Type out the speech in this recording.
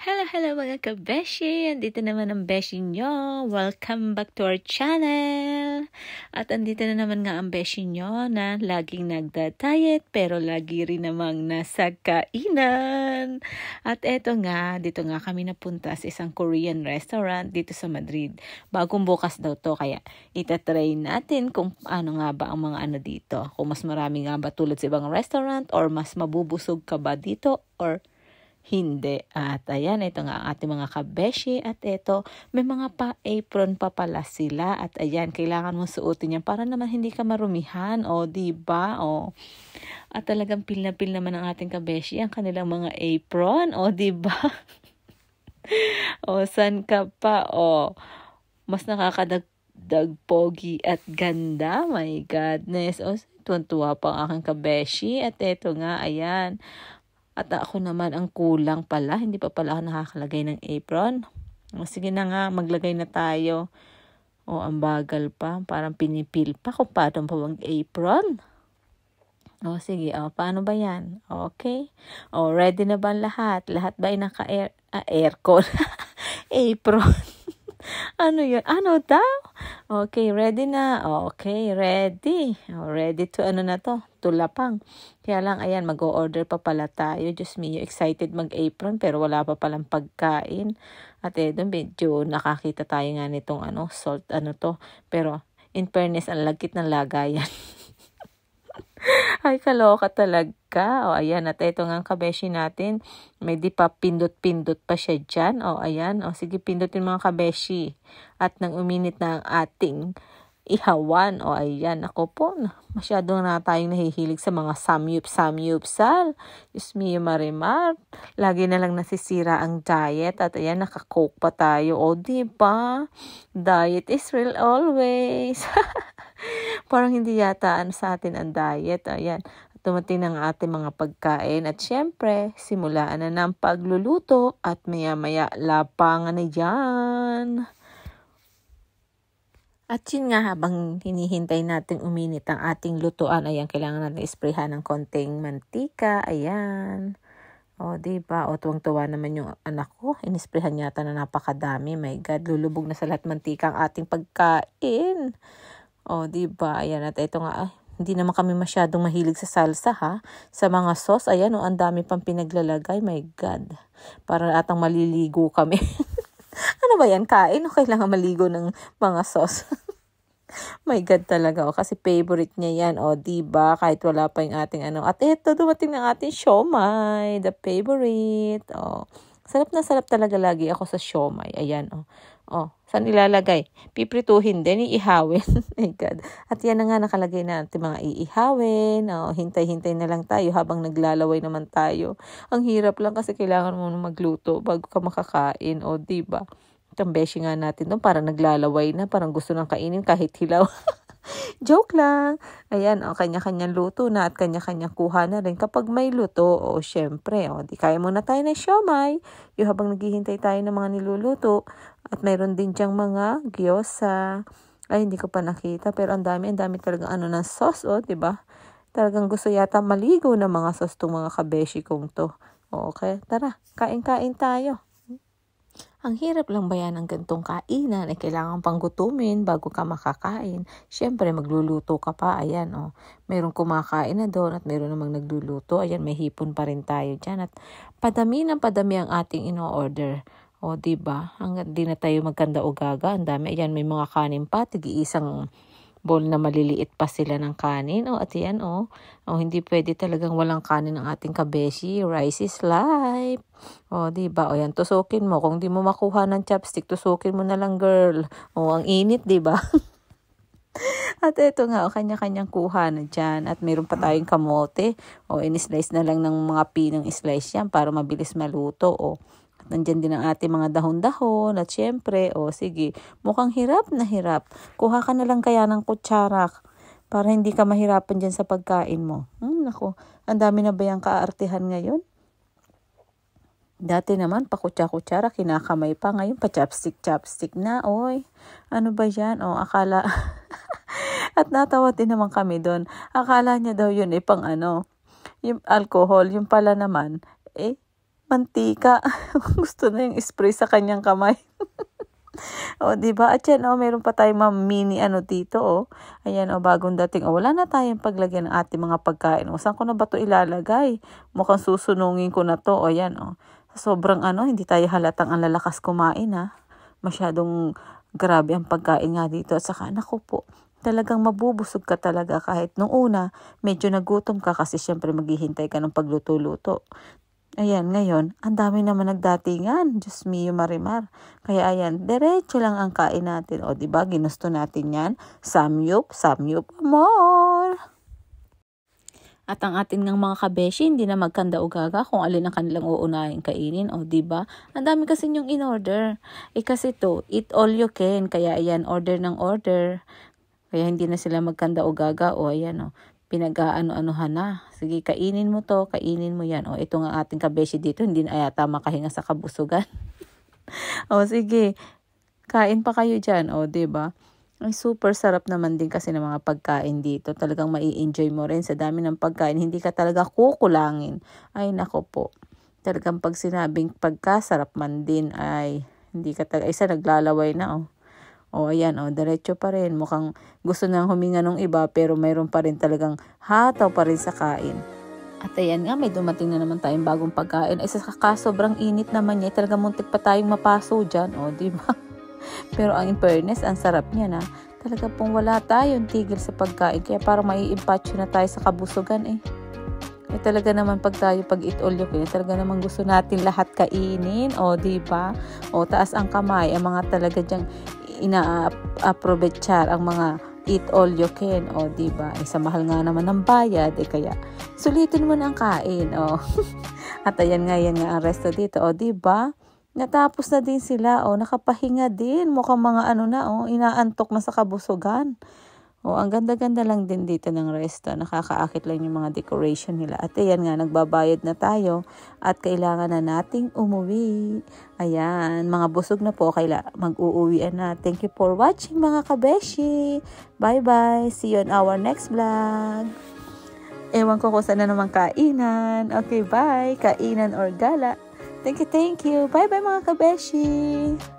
Hello mga kabeshi! Andito naman ang beshi nyo. Welcome back to our channel. At andito na naman nga ang beshi nyo na laging nagda-diet pero lagi rin namang nasa kainan. At eto nga, dito nga kami napunta sa isang Korean restaurant dito sa Madrid. Bagong bukas daw to kaya itatry natin kung ano nga ba ang mga ano dito. Kung mas marami nga ba tulad sa ibang restaurant or mas mabubusog ka ba dito or hindi. At ayan, ito nga ang ating mga kabeshi. At ito, may mga pa-apron pa pala sila. At ayan, kailangan mo suotin yan para naman hindi ka marumihan. O, diba? O. At talagang pil na pil naman ang ating kabeshi ang kanilang mga apron. O, diba? O, san ka pa? O, mas nakakadagdag pogi at ganda. My goodness. O, tuwan-tuwa pa ang aking kabeshi. At ito nga, ayan. At ako naman ang kulang pala. Hindi pa pala ako nakakalagay ng apron. O, sige na nga, maglagay na tayo. O, ang bagal pa. Parang pinipil pa kung paano pa mag-apron. O, sige. O, paano ba yan? Okay. O, ready na ba lahat? Lahat ba ay naka-aircon? Apron. Ano yun? Ano daw? Okay, ready na. Okay, ready. Ready to ano na to? Tulapang. Kaya lang, ayan, mag-o-order pa pala tayo. Diyos me, excited mag-apron pero wala pa palang pagkain. At doon medyo nakakita tayo nga nitong salt, to. Pero, in fairness, ang lagkit ng lagayan. Ay, kaloka talaga. O, ayan. At ito nga ang kabeshi natin. May di pa pindot-pindot pa siya dyan. O, ayan. O, sige, pindutin mga kabeshi. At nang uminit na ang ating ihawan. O, ayan. Ako po, masyado na tayong nahihilig sa mga samyup-samyupsal. Diyos me, marimar. Lagi na lang nasisira ang diet. At ayan, naka-coke pa tayo. O, diba? Diet is real always. Parang hindi yata sa atin ang diet. Ayan, dumating ang ating mga pagkain. At syempre, simulaan na ng pagluluto. At maya-maya, lapangan na yan. At yun nga, habang hinihintay natin uminit ang ating lutuan, ayan, kailangan natin isprayhan ng konting mantika. Ayan. O, diba? O, tuwang-tuwa naman yung anak ko. Inisprayhan yata na napakadami. My God, lulubog na sa lahat mantika ang ating pagkain. O, diba? Ayan, at ito nga, hindi naman kami masyadong mahilig sa salsa, ha? Sa mga sauce, ayan, ang dami pang pinaglalagay. My God. Para atang maliligo kami. Ano ba yan? Kain o kailangan maligo ng mga sauce? My God talaga. O, kasi favorite niya yan. O, diba? Kahit wala pa yung ating At ito, dumating ng ating siomay. The favorite. O, sarap na sarap talaga lagi ako sa siomay. Ayan, o. O, saan ilalagay? Piprituhin din, iihawin. My God. At yan na nga nakalagay na natin mga iihawin. O, hintay-hintay na lang tayo habang naglalaway naman tayo. Ang hirap lang kasi kailangan mo magluto bago ka makakain. O, diba? Itong beshi nga natin doon, parang naglalaway na. Parang gusto nang kainin kahit hilaw. Joke lang. Ayan, o, kanya-kanyang luto na at kanya-kanyang kuha na rin kapag may luto. O, syempre, o, di kaya muna tayo ng siomay. Yung habang naghihintay tayo ng mga niluluto. At mayroon din diyang mga gyoza. Ay, hindi ko pa nakita. Pero ang dami talaga ng sauce, o, diba? Talagang gusto yata maligo ng mga sauce itong mga kabeshi kong to. Okay, tara, kain-kain tayo. Ang hirap lang ba yan ng gantong kainan? Kailangan pang gutumin bago ka makakain. Siyempre, magluluto ka pa. Ayan, o. Mayroong kumakain na doon at mayroon namang nagluluto. Ayan, may hipon pa rin tayo dyan. At padami ng padami ang ating ino-order. O, diba? Hanggang di na tayo magkanda o gaga. Ang dami. Ayan, may mga kanin pa. Tig-iisang bowl na maliliit pa sila ng kanin. O, at yan, o. O, hindi pwede talagang walang kanin ng ating kabeshi. Rice is life. O, diba? O, yan, tusukin mo. Kung di mo makuha ng chopstick, tusukin mo na lang, girl. O, ang init, diba? At ito nga, o, kanya-kanyang kuha na dyan. At mayroon pa tayong kamote. O, in-slice na lang ng mga pinang slice yan para mabilis maluto. O, nandyan din ang ating mga dahon-dahon. At syempre, o, sige, mukhang hirap na hirap. Kuha ka na lang kaya ng kutsara para hindi ka mahirapan dyan sa pagkain mo. Naku, ang dami na ba yung kaartihan ngayon? Dati naman, pakutsa-kutsara, kinakamay pa. Ngayon, pa-chopstick na. Oy, ano ba yan? O, akala... At natawa din naman kami doon. Akala niya daw yun, pang yung alcohol. Yung pala naman, mantika. Gusto na yung spray sa kanyang kamay. O, diba? At yan, meron pa tayong mini dito, Ayan, bagong dating. Wala na tayong paglagyan ng ating mga pagkain. Saan ko na ba ito ilalagay? Mukhang susunungin ko na to. Ayan, sobrang hindi tayo halatang ang lalakas kumain, ha. Masyadong grabe ang pagkain nga dito. At saka, naku po, talagang mabubusog ka talaga kahit nung una, medyo nagutom ka kasi syempre maghihintay ka ng pagluto-luto. Ayan, ngayon, ang dami naman nagdatingan. Diyos mio, Marimar. Kaya ayan, diretso lang ang kain natin. O, diba, ginusto natin yan. Samyup, more. At ang ating ng mga kabeshi, hindi na magkanda-ugaga kung alin ang kanilang uunahin kainin. O, diba? Ang dami kasi yung in-order. Kasi to, eat all you can. Kaya ayan, order ng order. Kaya hindi na sila magkanda-ugaga. O, ayan, pinag-aano-anuhan na. Sige, kainin mo to, kainin mo yan. Ito nga ating kabeshi dito, hindi na yata makahinga sa kabusugan. Sige, kain pa kayo dyan. Diba? Ay, super sarap naman din kasi ng mga pagkain dito. Talagang mai-enjoy mo rin sa dami ng pagkain. Hindi ka talaga kukulangin. Ay, nako po. Talagang pag sinabing pagkasarap man din, ay hindi ka talaga, isa naglalaway na, ayan, diretso pa rin. Mukhang gusto nang huminga nung iba, pero mayroon pa rin talagang hataw pa rin sa kain. At ayan nga, may dumating na naman tayong bagong pagkain. Ay, sobrang init naman niya. Talagang muntik pa tayong mapaso dyan. Diba? Pero ang in fairness, ang sarap niya na. Talaga pong wala tayong tigil sa pagkain. Kaya parang maiimpatcho na tayo sa kabusugan talaga naman pag eat all you can, talaga naman gusto natin lahat kainin. Diba? Taas ang kamay. Ang mga talaga dyang ina-aprovechar ang mga eat all you can. Diba? Sa mahal nga naman ng bayad. Kaya sulitin mo na ang kain. At ayan nga ang resto dito. Diba? Natapos na din sila. Nakapahinga din. Mukhang mga inaantok na sa kabusugan. Ang ganda-ganda lang din dito ng resto. Nakakaakit lang yung mga decoration nila. At ayan nga, nagbabayad na tayo. At kailangan na nating umuwi. Ayan, mga busog na po. Mag-uuwian na. Thank you for watching mga kabeshi. Bye-bye. See you on our next vlog. Ewan ko kung saan na naman kainan. Okay, bye. Kainan or gala. Thank you. Bye-bye mga kabeshi.